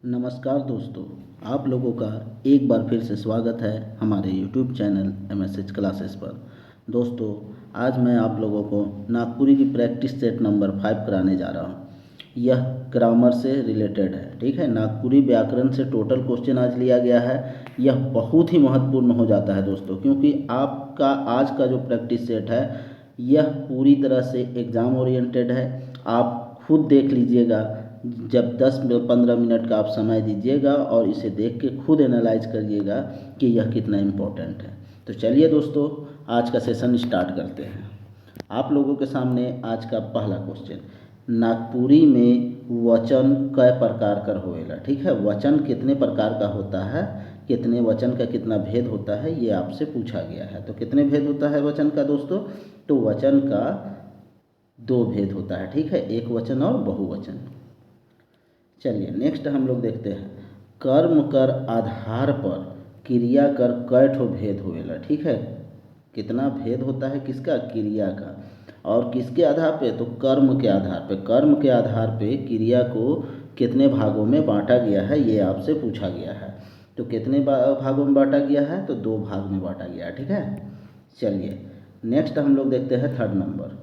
नमस्कार दोस्तों, आप लोगों का एक बार फिर से स्वागत है हमारे YouTube चैनल MSH क्लासेस पर। दोस्तों, आज मैं आप लोगों को नागपुरी की प्रैक्टिस सेट नंबर 5 कराने जा रहा हूँ। यह ग्रामर से रिलेटेड है, ठीक है। नागपुरी व्याकरण से टोटल क्वेश्चन आज लिया गया है। यह बहुत ही महत्वपूर्ण हो जाता है दोस्तों, क्योंकि आपका आज का जो प्रैक्टिस सेट है यह पूरी तरह से एग्ज़ाम ओरिएंटेड है। आप खुद देख लीजिएगा, जब 10-15 मिनट का आप समय दीजिएगा और इसे देख के खुद एनालाइज करिएगा कि यह कितना इम्पोर्टेंट है। तो चलिए दोस्तों, आज का सेशन स्टार्ट करते हैं। आप लोगों के सामने आज का पहला क्वेश्चन, नागपुरी में वचन कय प्रकार कर होएला, ठीक है। वचन कितने प्रकार का होता है, कितने वचन का कितना भेद होता है, ये आपसे पूछा गया है। तो कितने भेद होता है वचन का दोस्तों? तो वचन का 2 भेद होता है, ठीक है, एक वचन और बहुवचन। चलिए नेक्स्ट हम लोग देखते हैं, कर्म कर आधार पर क्रिया कर कय ठो भेद होएला, ठीक है। कितना भेद होता है किसका? क्रिया का। और किसके आधार पे? तो कर्म के आधार पे। कर्म के आधार पे क्रिया को कितने भागों में बांटा गया है, ये आपसे पूछा गया है। तो कितने भागों में बांटा गया है? तो 2 भाग में बांटा गया है, ठीक है। चलिए नेक्स्ट हम लोग देखते हैं थर्ड नंबर,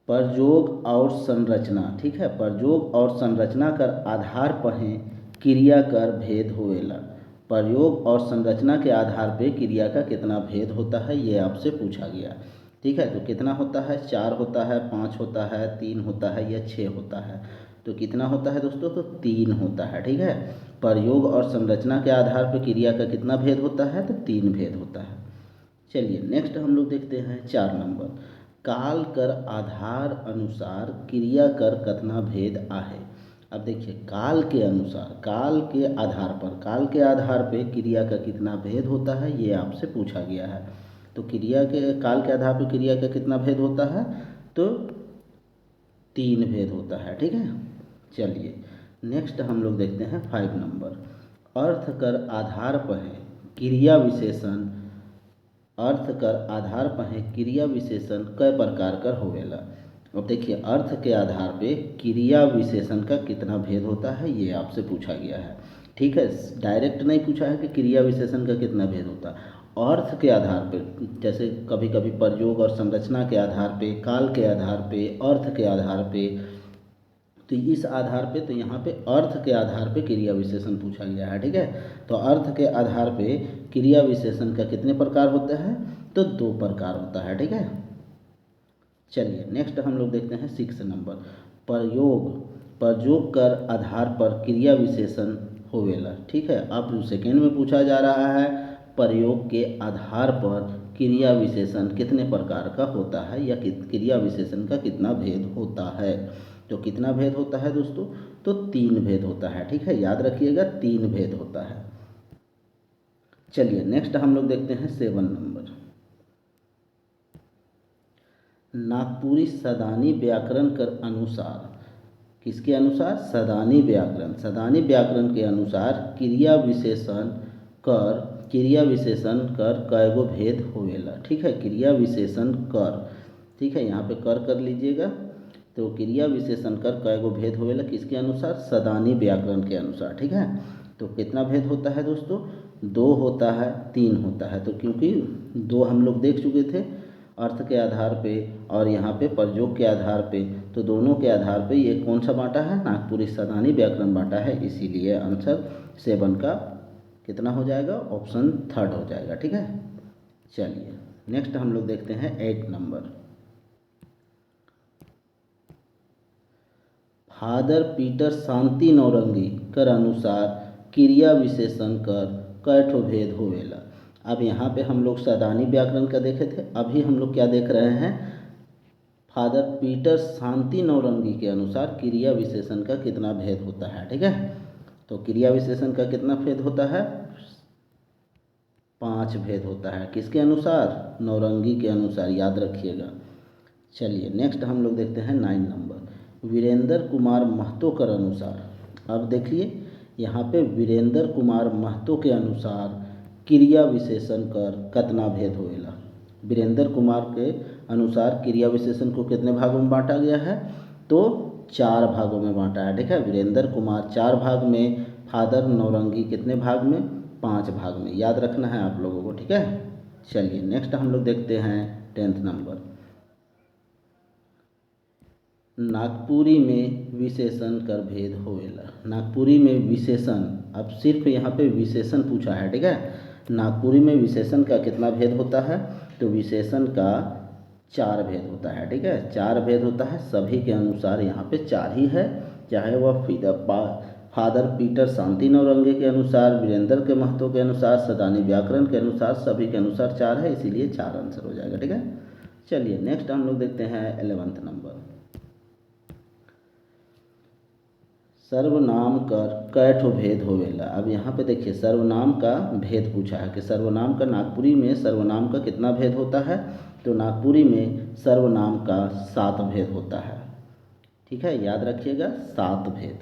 प्रयोग और संरचना, ठीक है। प्रयोग और संरचना कर आधार पर क्रिया कर भेद होएला। प्रयोग और संरचना के आधार पे क्रिया का कितना भेद होता है, ये आपसे पूछा गया, ठीक है। तो कितना होता है? 4 होता है, 5 होता है, 3 होता है या 6 होता है? तो कितना होता है दोस्तों? तो 3 होता है, ठीक है। प्रयोग और संरचना के आधार पर क्रिया का कितना भेद होता है? तो 3 भेद होता है। चलिए नेक्स्ट हम लोग देखते हैं 4 नंबर, काल कर आधार अनुसार क्रिया कर कतना भेद आहे। अब देखिए, काल के अनुसार, काल के आधार पर, काल के आधार पे क्रिया का कितना भेद होता है, ये आपसे पूछा गया है। तो क्रिया के काल के आधार पर क्रिया का कितना भेद होता है? तो 3 भेद होता है, ठीक है। चलिए नेक्स्ट हम लोग देखते हैं 5 नंबर, अर्थ कर आधार पर क्रिया विशेषण, अर्थ कर आधार पर क्रिया विशेषण कई प्रकार कर होवेला। अब देखिए, अर्थ के आधार पे क्रिया विशेषण का कितना भेद होता है, ये आपसे पूछा गया है, ठीक है। डायरेक्ट नहीं पूछा है कि क्रिया विशेषण का कितना भेद होता है। अर्थ के आधार पे, जैसे कभी कभी प्रयोग और संरचना के आधार पे, काल के आधार पे, अर्थ के आधार पे, तो इस आधार पे, तो यहाँ पे अर्थ के आधार पे क्रिया विशेषण पूछा गया है, ठीक है। तो अर्थ के आधार पे क्रिया विशेषण का कितने प्रकार होता है? तो 2 प्रकार होता है, ठीक है। चलिए नेक्स्ट हम लोग देखते हैं 6 नंबर, प्रयोग, प्रयोग कर आधार पर क्रिया विशेषण होवेला, ठीक है। अब सेकेंड में पूछा जा रहा है, प्रयोग के आधार पर क्रिया विशेषण कितने प्रकार का होता है, या क्रिया विशेषण का कितना भेद होता है। तो कितना भेद होता है दोस्तों? तो 3 भेद होता है, ठीक है। याद रखिएगा, 3 भेद होता है। चलिए नेक्स्ट हम लोग देखते हैं 7 नंबर, नागपुरी सदानी व्याकरण कर अनुसार, किसके अनुसार? सदानी व्याकरण। सदानी व्याकरण के अनुसार क्रिया विशेषण कर, क्रिया विशेषण कर कयगो भेद होवेला, ठीक है। क्रिया विशेषण कर, ठीक है, यहाँ पे कर लीजिएगा। तो क्रिया विशेषण कर कयगो भेद होवेला किसके अनुसार? सदानी व्याकरण के अनुसार, ठीक है। तो कितना भेद होता है दोस्तों? 2 होता है, 3 होता है। तो क्योंकि 2 हम लोग देख चुके थे, अर्थ के आधार पे और यहाँ पे प्रयोग के आधार पे, तो दोनों के आधार पे ये कौन सा बांटा है? नागपुरी सदानी व्याकरण बांटा है, इसीलिए आंसर 7 का कितना हो जाएगा? ऑप्शन 3 हो जाएगा, ठीक है। चलिए नेक्स्ट हम लोग देखते हैं 8 नंबर, फादर पीटर शांति नौरंगी कर अनुसार क्रिया विशेषण कर कय ठो भेद होवेला। अब यहाँ पे हम लोग सदानी व्याकरण का देखे थे, अभी हम लोग क्या देख रहे हैं? फादर पीटर शांति नौरंगी के अनुसार क्रिया विशेषण का कितना भेद होता है, ठीक है। तो क्रिया विशेषण का कितना भेद होता है? 5 भेद होता है, किसके अनुसार? नौरंगी के अनुसार, याद रखिएगा। चलिए नेक्स्ट हम लोग देखते हैं 9 नंबर, वीरेंद्र कुमार महतो कर अनुसार। अब देखिए, यहाँ पे वीरेंद्र कुमार महतो के अनुसार क्रिया विशेषण कर कतना भेद होएला। वीरेंद्र कुमार के अनुसार क्रिया विशेषण को कितने भागों में बांटा गया है? तो चार भागों में बांटा है, ठीक है। वीरेंद्र कुमार 4 भाग में, फादर नौरंगी कितने भाग में, 5 भाग में, याद रखना है आप लोगों को, ठीक है। चलिए नेक्स्ट हम लोग देखते हैं 10th नंबर। नागपुरी में विशेषण कर भेद होवेला। नागपुरी में विशेषण, अब सिर्फ यहाँ पे विशेषण पूछा है, ठीक है। नागपुरी में विशेषण का कितना भेद होता है, तो विशेषण का 4 भेद होता है, ठीक है। 4 भेद होता है, सभी के अनुसार यहाँ पे 4 ही है, चाहे वह फादर पीटर शांति नौरंगे के अनुसार, वीरेंद्र के महतो के अनुसार, सदानी व्याकरण के अनुसार, सभी के अनुसार 4 है, इसीलिए 4 आंसर हो जाएगा, ठीक है। चलिए नेक्स्ट हम लोग देखते हैं 11th नंबर। सर्वनाम कर कै ठो भेद होवेला। अब यहाँ पे देखिए सर्वनाम का भेद पूछा है कि सर्वनाम का नागपुरी में सर्वनाम का कितना भेद होता है, तो नागपुरी में सर्वनाम का 7 भेद होता है, ठीक है, याद रखिएगा 7 भेद।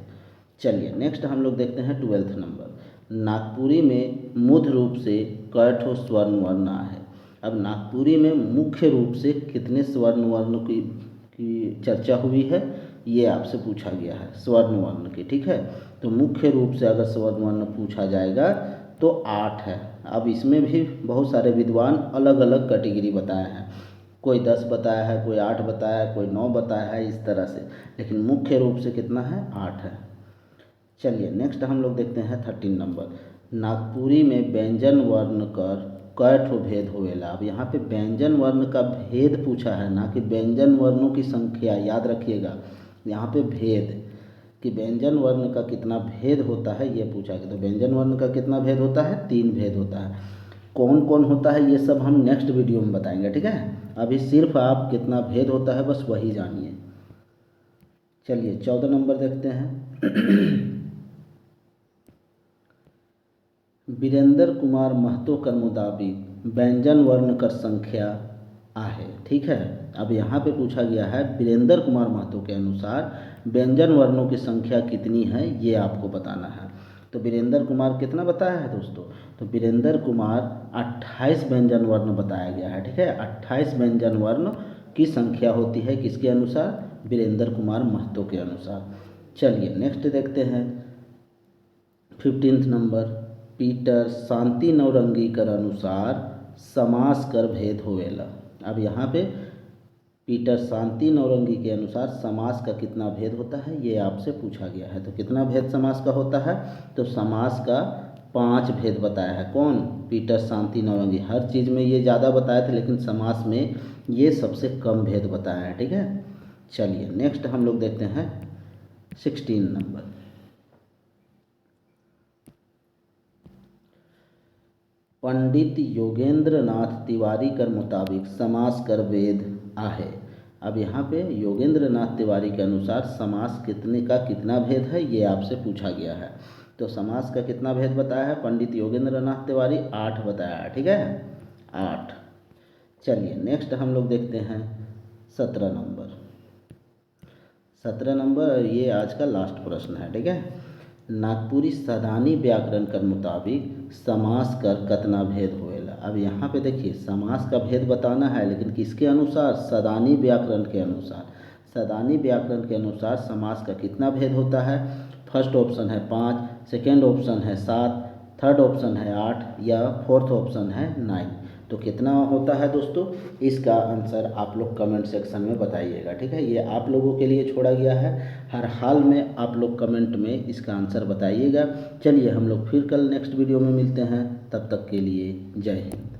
चलिए नेक्स्ट हम लोग देखते हैं 12th नंबर। नागपुरी में मुख्य रूप से कै ठो स्वर्ण वर्ण है। अब नागपुरी में मुख्य रूप से कितने स्वर्ण वर्ण की चर्चा हुई है, ये आपसे पूछा गया है, स्वर्ण वर्ण की, ठीक है। तो मुख्य रूप से अगर स्वर्ण वर्ण पूछा जाएगा तो 8 है। अब इसमें भी बहुत सारे विद्वान अलग अलग कैटेगरी बताए हैं, कोई 10 बताया है, कोई 8 बताया है, कोई 9 बताया है, इस तरह से, लेकिन मुख्य रूप से कितना है, 8 है। चलिए नेक्स्ट हम लोग देखते हैं 13 नंबर। नागपुरी में व्यंजन वर्ण कर कै ठो भेद होवेला। अब यहाँ पे व्यंजन वर्ण का भेद पूछा है, ना कि व्यंजन वर्णों की संख्या, याद रखिएगा यहाँ पे भेद कि व्यंजन वर्ण का कितना भेद होता है ये पूछा गया। तो व्यंजन वर्ण का कितना भेद होता है, 3 भेद होता है। कौन कौन होता है ये सब हम नेक्स्ट वीडियो में बताएंगे, ठीक है। अभी सिर्फ आप कितना भेद होता है बस वही जानिए। चलिए 14 नंबर देखते हैं। वीरेंद्र कुमार महतो के मुताबिक व्यंजन वर्ण कर संख्या आहे, ठीक है। अब यहाँ पे पूछा गया है वीरेंद्र कुमार महतो के अनुसार व्यंजन वर्णों की संख्या कितनी है, ये आपको बताना है। तो वीरेंद्र कुमार कितना बताया है दोस्तों, तो वीरेंद्र कुमार 28 व्यंजन वर्ण बताया गया है, ठीक है। 28 व्यंजन वर्ण की संख्या होती है किसके अनुसार, वीरेंद्र कुमार महतो के अनुसार। चलिए नेक्स्ट देखते हैं 15th नंबर। पीटर शांति नौरंगी कर अनुसार समास कर भेद होवेला। अब यहाँ पे पीटर शांति नौरंगी के अनुसार समास का कितना भेद होता है ये आपसे पूछा गया है। तो कितना भेद समास का होता है, तो समास का 5 भेद बताया है, कौन, पीटर शांति नौरंगी। हर चीज़ में ये ज़्यादा बताए थे, लेकिन समास में ये सबसे कम भेद बताया है, ठीक है। चलिए नेक्स्ट हम लोग देखते हैं 16 नंबर। पंडित योगेंद्र नाथ तिवारी कर मुताबिक समास कर भेद आहे। अब यहाँ पे योगेंद्र नाथ तिवारी के अनुसार समास कितने का कितना भेद है ये आपसे पूछा गया है। तो समास का कितना भेद बताया है पंडित योगेंद्र नाथ तिवारी, 8 बताया है, ठीक है, 8। चलिए नेक्स्ट हम लोग देखते हैं 17 नंबर। 17 नंबर ये आज का लास्ट प्रश्न है, ठीक है। नागपुरी सदानी व्याकरण के मुताबिक समास कर कतना भेद होएला। अब यहाँ पे देखिए समास का भेद बताना है, लेकिन किसके अनुसार, सदानी व्याकरण के अनुसार। सदानी व्याकरण के अनुसार समास का कितना भेद होता है, फर्स्ट ऑप्शन है 5, सेकेंड ऑप्शन है 7, थर्ड ऑप्शन है 8 या फोर्थ ऑप्शन है 9। तो कितना होता है दोस्तों, इसका आंसर आप लोग कमेंट सेक्शन में बताइएगा, ठीक है। ये आप लोगों के लिए छोड़ा गया है, हर हाल में आप लोग कमेंट में इसका आंसर बताइएगा। चलिए हम लोग फिर कल नेक्स्ट वीडियो में मिलते हैं, तब तक के लिए जय हिंद।